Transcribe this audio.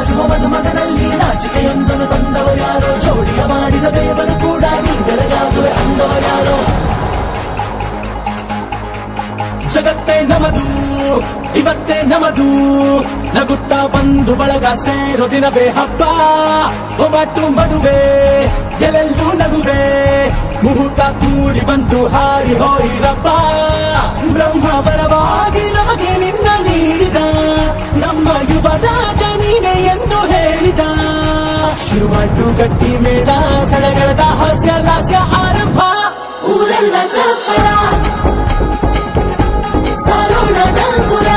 ಚಾಚುವ ಮಧುಮಗನಲ್ಲಿ ನಾಚಿಕೆಯೊಂದನ್ನು ತಂದವರ್ಯಾರೋ, ಜೋಡಿಯ ಮಾಡಿದ ದೇವರು ಕೂಡ ನೀ ಬೆರಗಾಗುವೆ ಅಂದವರ್ಯಾರೋ. ಜಗತ್ತೇ ನಮದು ಇವತ್ತೇ ನಮದು, ನಗುತ್ತಾ ಬಂದು ಬಳಗ ಸೇರೋ ದಿನವೇ ಹಬ್ಬ. ಒಬ್ಬಟ್ಟು ಮದುವೆ ಎಲ್ಲೆಲ್ಲೂ ನಗುವೆ, ಮುಹೂರ್ತ ಕೂಡಿ ಬಂದು ಹಾರಿ ಹೋಯಿರಪ್ಪ. ಬ್ರಹ್ಮ ವರವಾಗಿ ನಮಗೆ ನಿನ್ನ ನೀಡಿದ, ನಮ್ಮ ಯುವರಾಜ ನೀನೆ ಎಂದು ಹೇಳಿದ. ಶುರುವಾಯ್ತು ಗಟ್ಟಿ ಮೇಳ, ಸಡಗರದ ಹಾಸ್ಯ ಲಾಸ್ಯ ಆರಂಭ. ಊರೆಲ್ಲ ಚಪ್ಪರ ಸಾರೋಣ ಡಂಗುರ.